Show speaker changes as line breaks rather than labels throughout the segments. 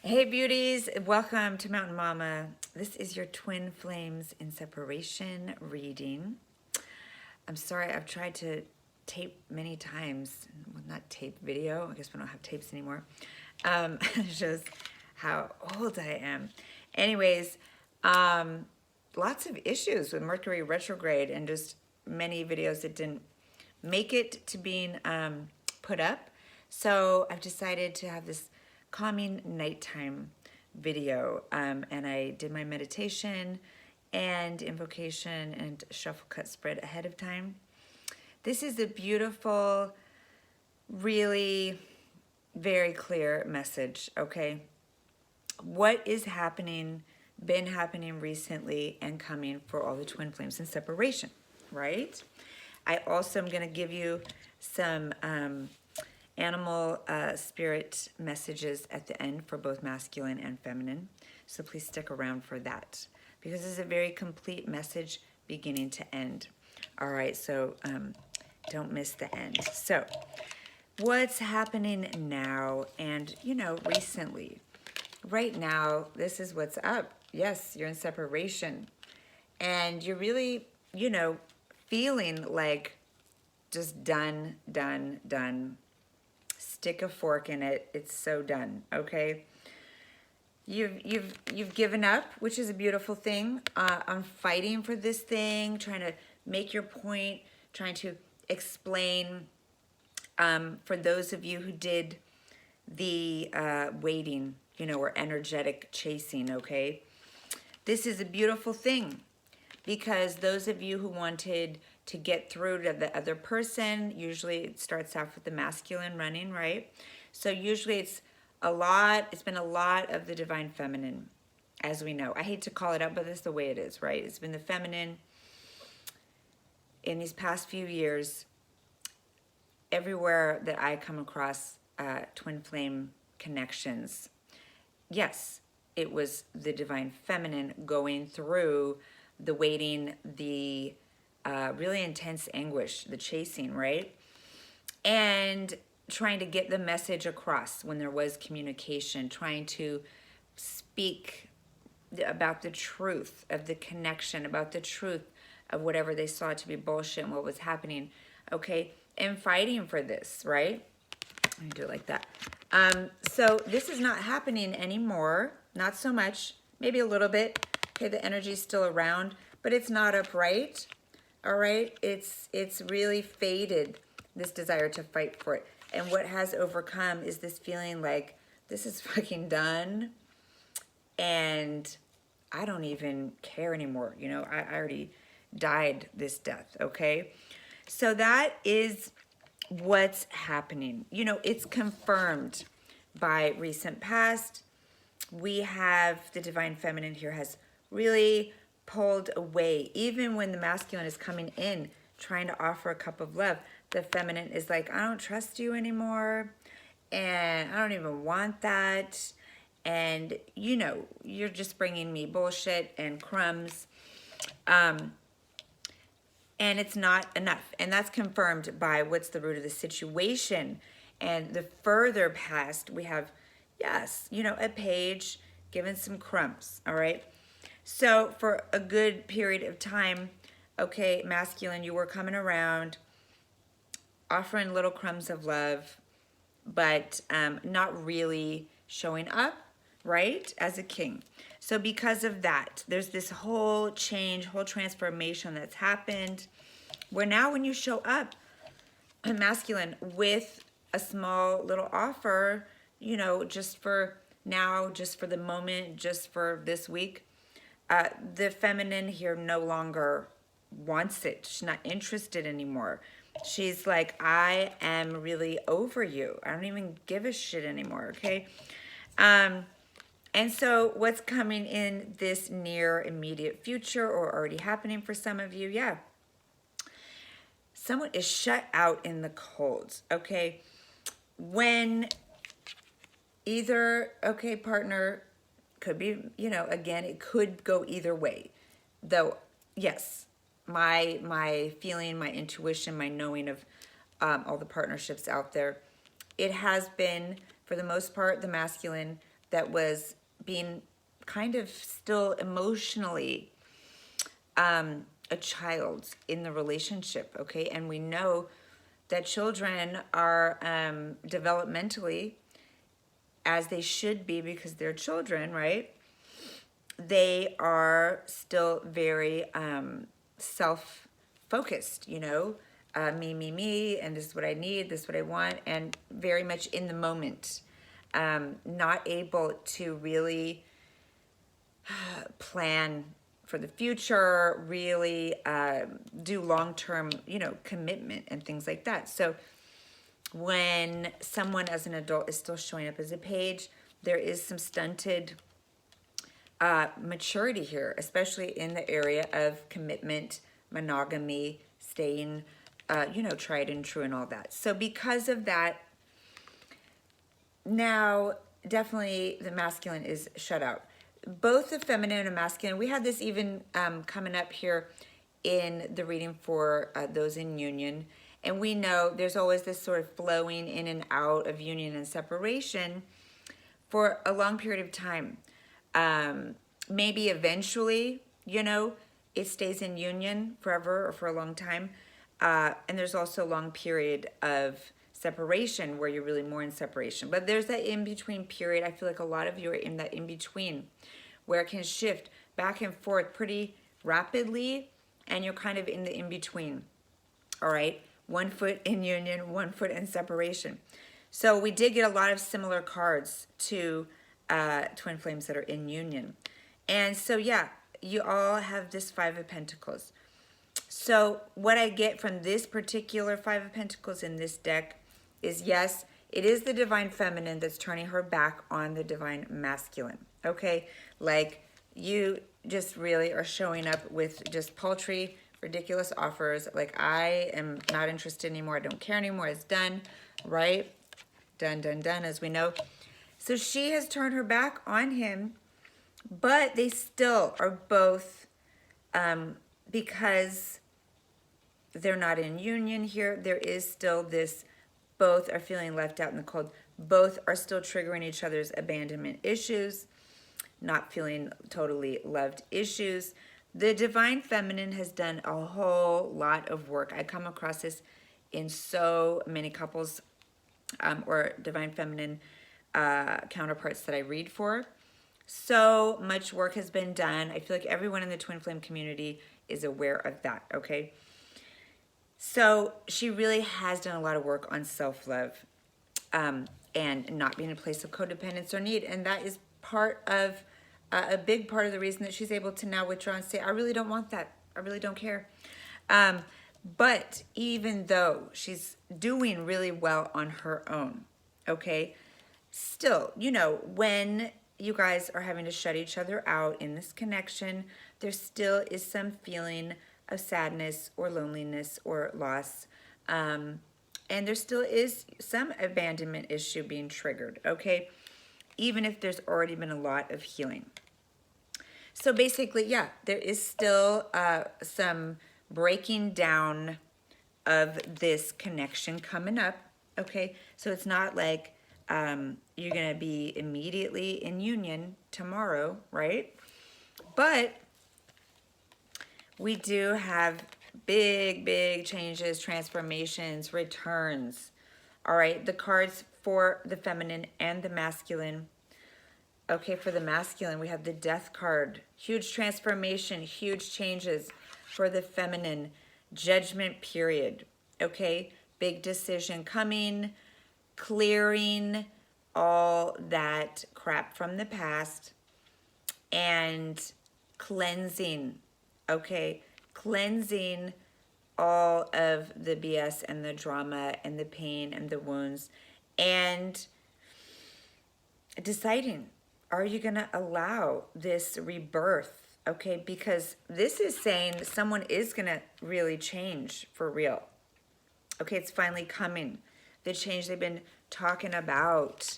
Hey beauties, welcome to Mountain Mama. This is your twin flames in separation reading. I'm sorry, I've tried to tape many times. Well, not tape video, I guess we don't have tapes anymore. It shows how old I am. Anyways, lots of issues with Mercury retrograde and just many videos that didn't make it to being put up. So I've decided to have this calming nighttime video, and I did my meditation and invocation and shuffle cut spread ahead of time. This is a beautiful, really very clear message, okay? What is happening, been happening recently and coming for all the twin flames in separation, right? I also am going to give you some animal spirit messages at the end for both masculine and feminine. So please stick around for that because this is a very complete message beginning to end. All right, so don't miss the end. So what's happening now and, recently? Right now, this is what's up. Yes, you're in separation and you're really, feeling like just done. Stick a fork in it. It's so done, okay? You've given up, which is a beautiful thing. I'm fighting for this thing, trying to make your point, trying to explain for those of you who did the waiting, or energetic chasing, okay? This is a beautiful thing because those of you who wanted to get through to the other person, usually it starts off with the masculine running, right? So usually it's been a lot of the divine feminine, as we know. I hate to call it out, but that's the way it is, right? It's been the feminine in these past few years. Everywhere that I come across twin flame connections, yes, it was the divine feminine going through the waiting, the really intense anguish, the chasing, right? And trying to get the message across when there was communication, trying to speak about the truth of the connection, about the truth of whatever they saw to be bullshit and what was happening, okay? And fighting for this, right? Let me do it like that. So this is not happening anymore. Not so much, maybe a little bit. Okay, the energy is still around, but it's not upright. All right, it's really faded, this desire to fight for it. And what has overcome is this feeling like this is fucking done and I don't even care anymore. I already died this death, okay? So that is what's happening. It's confirmed by recent past. We have the divine feminine here has really pulled away. Even when the masculine is coming in, trying to offer a cup of love, the feminine is like, I don't trust you anymore. And I don't even want that. And, you're just bringing me bullshit and crumbs. And it's not enough. And that's confirmed by what's the root of the situation. And the further past, we have, yes, a page given some crumbs, all right? So for a good period of time, okay, masculine, you were coming around, offering little crumbs of love, but not really showing up, right, as a king. So because of that, there's this whole change, whole transformation that's happened, where now when you show up, masculine, with a small little offer, just for now, just for the moment, just for this week, the feminine here no longer wants it. She's not interested anymore. She's like, I am really over you. I don't even give a shit anymore, okay? And so what's coming in this near immediate future or already happening for some of you, yeah. Someone is shut out in the cold, okay? When either, okay, partner could be, again, it could go either way. Though, yes, my feeling, my intuition, my knowing of all the partnerships out there, it has been, for the most part, the masculine that was being kind of still emotionally a child in the relationship, okay? And we know that children are developmentally, as they should be because they're children, right? They are still very self-focused, me, and this is what I need, this is what I want, and very much in the moment. Not able to really plan for the future, really do long-term, commitment and things like that. So when someone as an adult is still showing up as a page, there is some stunted maturity here, especially in the area of commitment, monogamy, staying, tried and true and all that. So because of that, now definitely the masculine is shut out. Both the feminine and masculine, we had this even coming up here in the reading for those in union. And we know there's always this sort of flowing in and out of union and separation for a long period of time. Maybe eventually, it stays in union forever or for a long time. And there's also a long period of separation where you're really more in separation. But there's that in-between period. I feel like a lot of you are in that in-between where it can shift back and forth pretty rapidly, and you're kind of in the in-between, all right? 1 foot in union, 1 foot in separation. So we did get a lot of similar cards to twin flames that are in union. And so, yeah, you all have this Five of Pentacles. So what I get from this particular Five of Pentacles in this deck is, yes, it is the divine feminine that's turning her back on the divine masculine, okay? Like, you just really are showing up with just paltry, ridiculous offers. Like, I am not interested anymore. I don't care anymore. It's done, right? Done, done, done, as we know. So she has turned her back on him, but they still are both, because they're not in union here, there is still this, both are feeling left out in the cold. Both are still triggering each other's abandonment issues, not feeling totally loved issues. The divine feminine has done a whole lot of work. I come across this in so many couples or divine feminine counterparts that I read for. So much work has been done. I feel like everyone in the twin flame community is aware of that, okay? So she really has done a lot of work on self-love and not being in a place of codependence or need. And that is part of, a big part of the reason that she's able to now withdraw and say, I really don't want that. I really don't care. But even though she's doing really well on her own, okay, still, when you guys are having to shut each other out in this connection, there still is some feeling of sadness or loneliness or loss. And there still is some abandonment issue being triggered, okay? Even if there's already been a lot of healing. So basically, yeah, there is still some breaking down of this connection coming up, okay? So it's not like you're gonna be immediately in union tomorrow, right? But we do have big, big changes, transformations, returns. All right, the cards for the feminine and the masculine. Okay, for the masculine, we have the Death card. Huge transformation, huge changes. For the feminine, Judgment period. Okay, big decision coming, clearing all that crap from the past and cleansing. Okay, cleansing all of the BS and the drama and the pain and the wounds, and deciding, are you going to allow this rebirth? Okay, because this is saying someone is going to really change for real. Okay, it's finally coming. The change they've been talking about,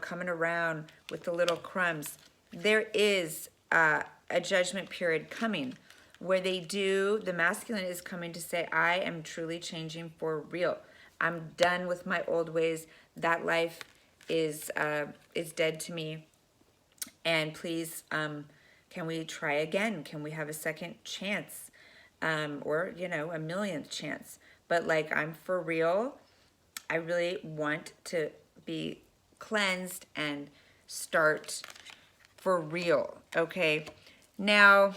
coming around with the little crumbs. There is a judgment period coming where the masculine is coming to say, I am truly changing for real. I'm done with my old ways. That life is dead to me. And please, can we try again? Can we have a second chance? Or, a millionth chance? But like, I'm for real. I really want to be cleansed and start for real, okay? Now,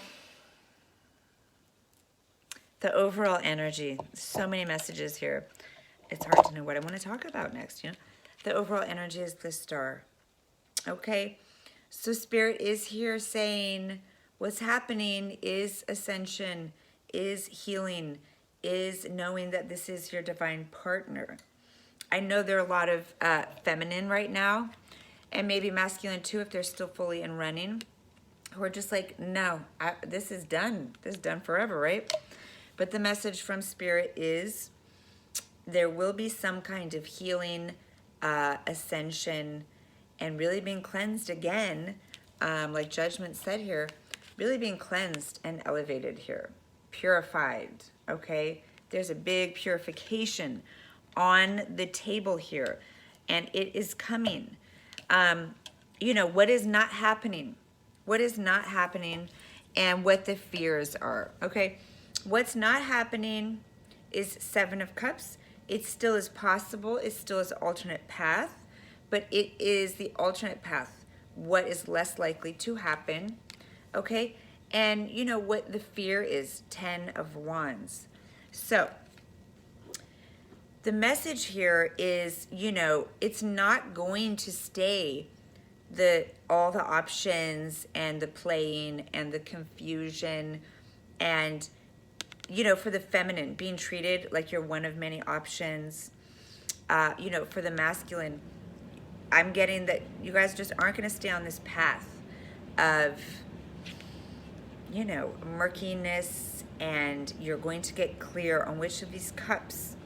the overall energy, so many messages here. It's hard to know what I want to talk about next, The overall energy is the Star, okay? So Spirit is here saying what's happening is ascension, is healing, is knowing that this is your divine partner. I know there are a lot of feminine right now, and maybe masculine too if they're still fully in running, who are just like, no, this is done. This is done forever, right? But the message from Spirit is there will be some kind of healing, ascension, and really being cleansed again, like Judgment said here, really being cleansed and elevated here, purified, okay? There's a big purification on the table here, and it is coming. What is not happening? What is not happening and what the fears are, okay? What's not happening is Seven of Cups. It still is possible. It still is an alternate path, but it is the alternate path. What is less likely to happen, okay? And what the fear is, 10 of Wands. So the message here is, it's not going to stay all the options and the playing and the confusion and, for the feminine, being treated like you're one of many options. For the masculine, I'm getting that you guys just aren't going to stay on this path of, murkiness, and you're going to get clear on which of these cups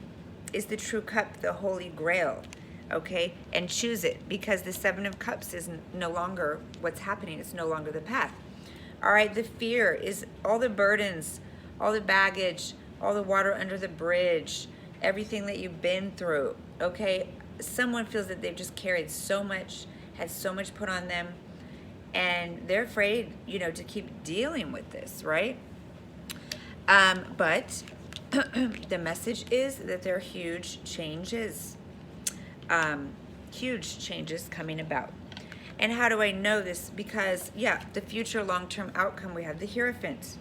is the true cup, the Holy Grail, okay? And choose it, because the Seven of Cups is no longer what's happening. It's no longer the path. All right, the fear is all the burdens, all the baggage, all the water under the bridge, everything that you've been through, okay? Someone feels that they've just carried so much, had so much put on them, and they're afraid, to keep dealing with this, right? But the message is that there are huge changes coming about. And how do I know this? Because, the future long-term outcome, we have the Hierophant.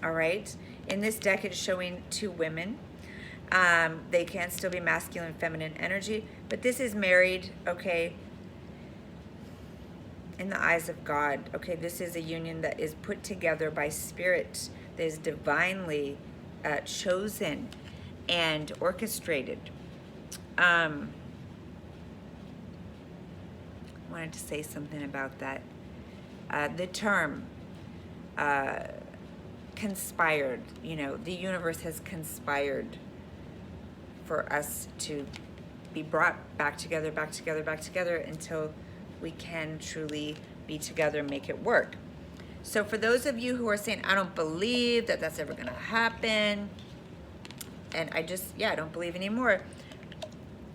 All right? In this deck, it's showing two women. They can still be masculine, feminine energy, but this is married, okay, in the eyes of God. Okay, this is a union that is put together by Spirit, that is divinely chosen and orchestrated. Wanted to say something about that. The term conspired, the universe has conspired for us to be brought back together until we can truly be together and make it work. So for those of you who are saying, I don't believe that that's ever going to happen, and I don't believe anymore,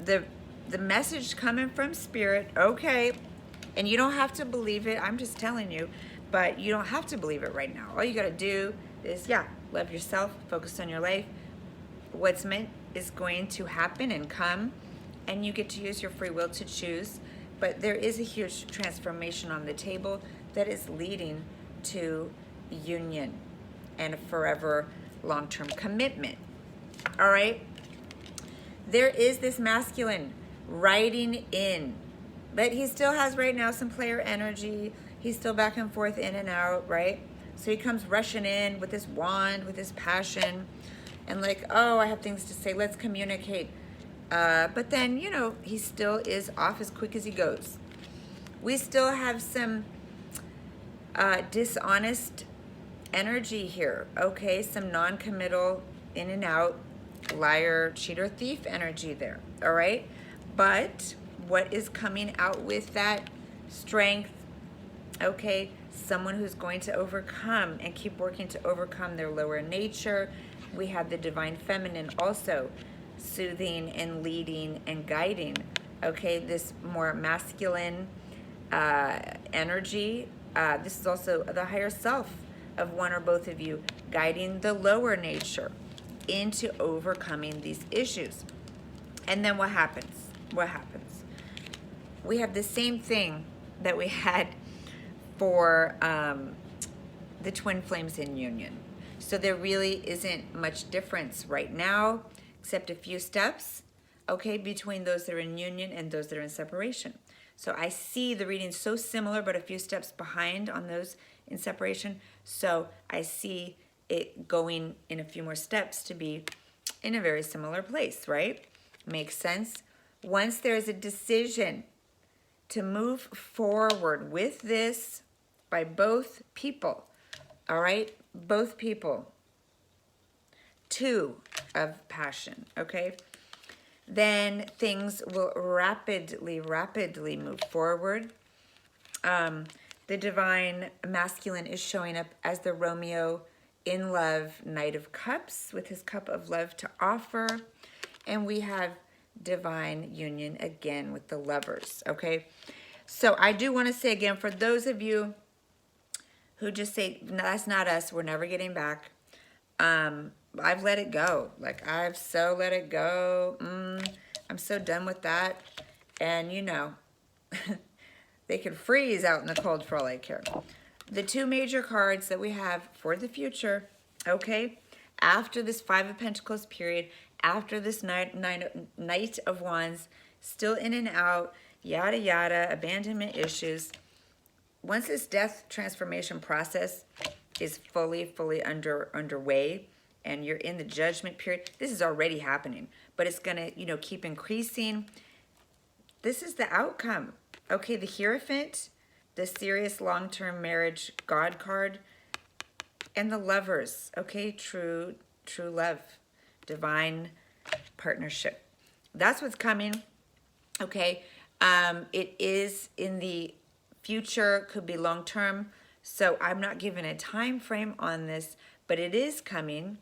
the message coming from Spirit, okay, and you don't have to believe it, I'm just telling you, but you don't have to believe it right now. All you got to do is, love yourself, focus on your life. What's meant is going to happen and come, and you get to use your free will to choose. But there is a huge transformation on the table that is leading to union and a forever long-term commitment. All right? There is this masculine riding in, but he still has right now some player energy. He's still back and forth, in and out, right? So he comes rushing in with his wand, with his passion, and like, oh, I have things to say, let's communicate. But then, he still is off as quick as he goes. We still have some dishonest energy here, okay? Some non-committal, in and out, liar, cheater, thief energy there, all right? But what is coming out with that strength, okay? Someone who's going to overcome and keep working to overcome their lower nature. We have the divine feminine also soothing and leading and guiding, okay? This more masculine energy. This is also the higher self of one or both of you guiding the lower nature into overcoming these issues. And then what happens? What happens? We have the same thing that we had for the twin flames in union. So there really isn't much difference right now, except a few steps, okay, between those that are in union and those that are in separation. So I see the reading so similar, but a few steps behind on those in separation. So I see it going in a few more steps to be in a very similar place, right? Makes sense. Once there's a decision to move forward with this by both people, all right? Both people. 2 of passion, okay? Then things will rapidly move forward. The divine masculine is showing up as the Romeo in love Knight of Cups with his cup of love to offer. And we have divine union again with the lovers, okay? So I do want to say again, for those of you who just say, no, that's not us, we're never getting back. I've let it go. Like, I've so let it go. I'm so done with that. And, you know, they could freeze out in the cold for all I care. The 2 major cards that we have for the future, okay, after this 5 of Pentacles period, after this Knight of Wands, still in and out, yada, yada, abandonment issues. Once this death transformation process is fully underway and you're in the judgment period, this is already happening, but it's going to, you know, keep increasing. This is the outcome. Okay, the Hierophant, the serious long-term marriage God card, and the Lovers, okay, true love, divine partnership. That's what's coming, okay? It is in the future, could be long-term, so I'm not giving a time frame on this, but it is coming.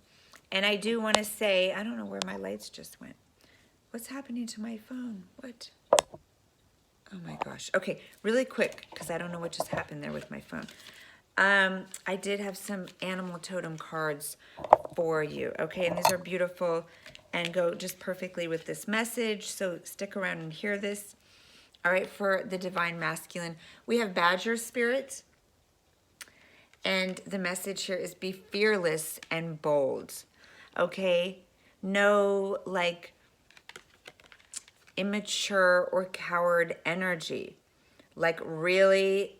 And I do want to say, I don't know where my lights just went. What's happening to my phone? What? Oh my gosh. Okay, really quick, because I don't know what just happened there with my phone. I did have some animal totem cards for you, okay? And these are beautiful and go just perfectly with this message, so stick around and hear this. All right, for the divine masculine, we have Badger Spirit, and the message here is be fearless and bold, okay? No, like, immature or coward energy. Like, really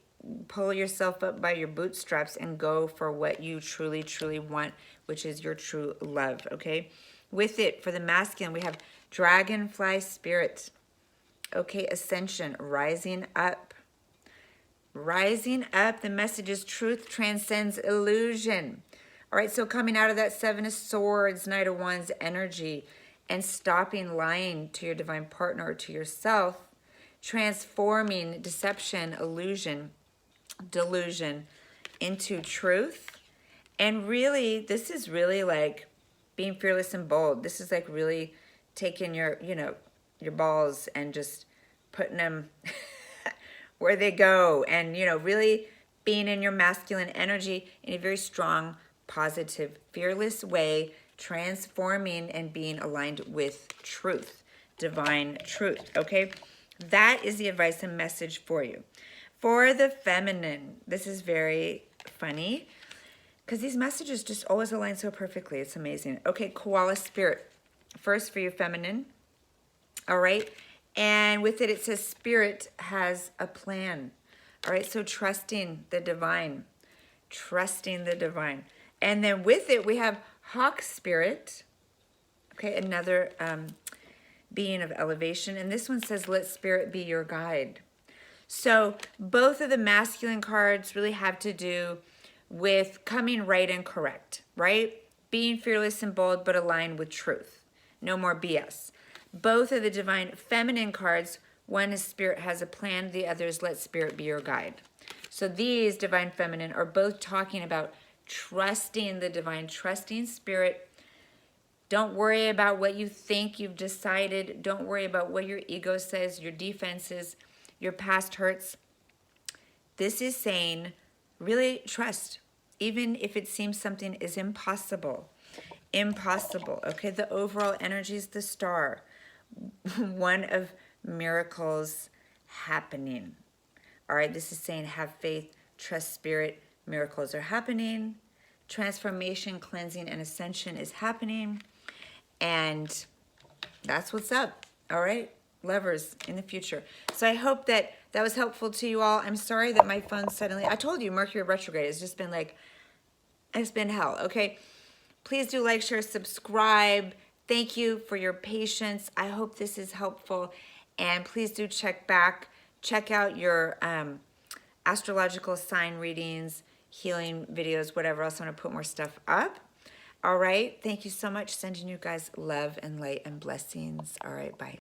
pull yourself up by your bootstraps and go for what you truly want, which is your true love, okay? With it, for the masculine, we have Dragonfly Spirit. Okay, Ascension, rising up. Rising up, the message is truth transcends illusion. All right, so coming out of that 7 of Swords, Knight of Wands energy, and stopping lying to your divine partner or to yourself, transforming deception, illusion, delusion into truth. And really, this is really like being fearless and bold. This is like really taking your, you know, your balls and just putting them where they go, and, you know, really being in your masculine energy in a very strong, positive, fearless way, transforming and being aligned with truth, divine truth, okay? That is the advice and message for you. For the feminine, this is very funny because these messages just always align so perfectly. It's amazing. Okay, Koala Spirit. First for you, feminine. All right. And with it, it says Spirit has a plan. All right, so trusting the divine. Trusting the divine. And then with it, we have Hawk Spirit. Okay, another being of elevation. And this one says, let Spirit be your guide. So both of the masculine cards really have to do with coming right and correct, right? Being fearless and bold, but aligned with truth. No more BS. Both of the divine feminine cards, one is Spirit has a plan, the other is let Spirit be your guide. So these divine feminine are both talking about trusting the divine, trusting Spirit. Don't worry about what you think you've decided. Don't worry about what your ego says, your defenses, your past hurts. This is saying, really trust, even if it seems something is impossible. Impossible, okay? The overall energy is the star. One of miracles happening. All right, this is saying have faith, trust spirit, miracles are happening. Transformation, cleansing, and ascension is happening. And that's what's up. All right, lovers in the future. So I hope that that was helpful to you all. I'm sorry that my phone suddenly, I told you Mercury retrograde has just been like, it's been hell, okay? Please do like, share, subscribe. Thank you for your patience. I hope this is helpful. And please do check out your astrological sign readings, healing videos, whatever else. I want to put more stuff up. All right. Thank you so much. Sending you guys love and light and blessings. All right. Bye.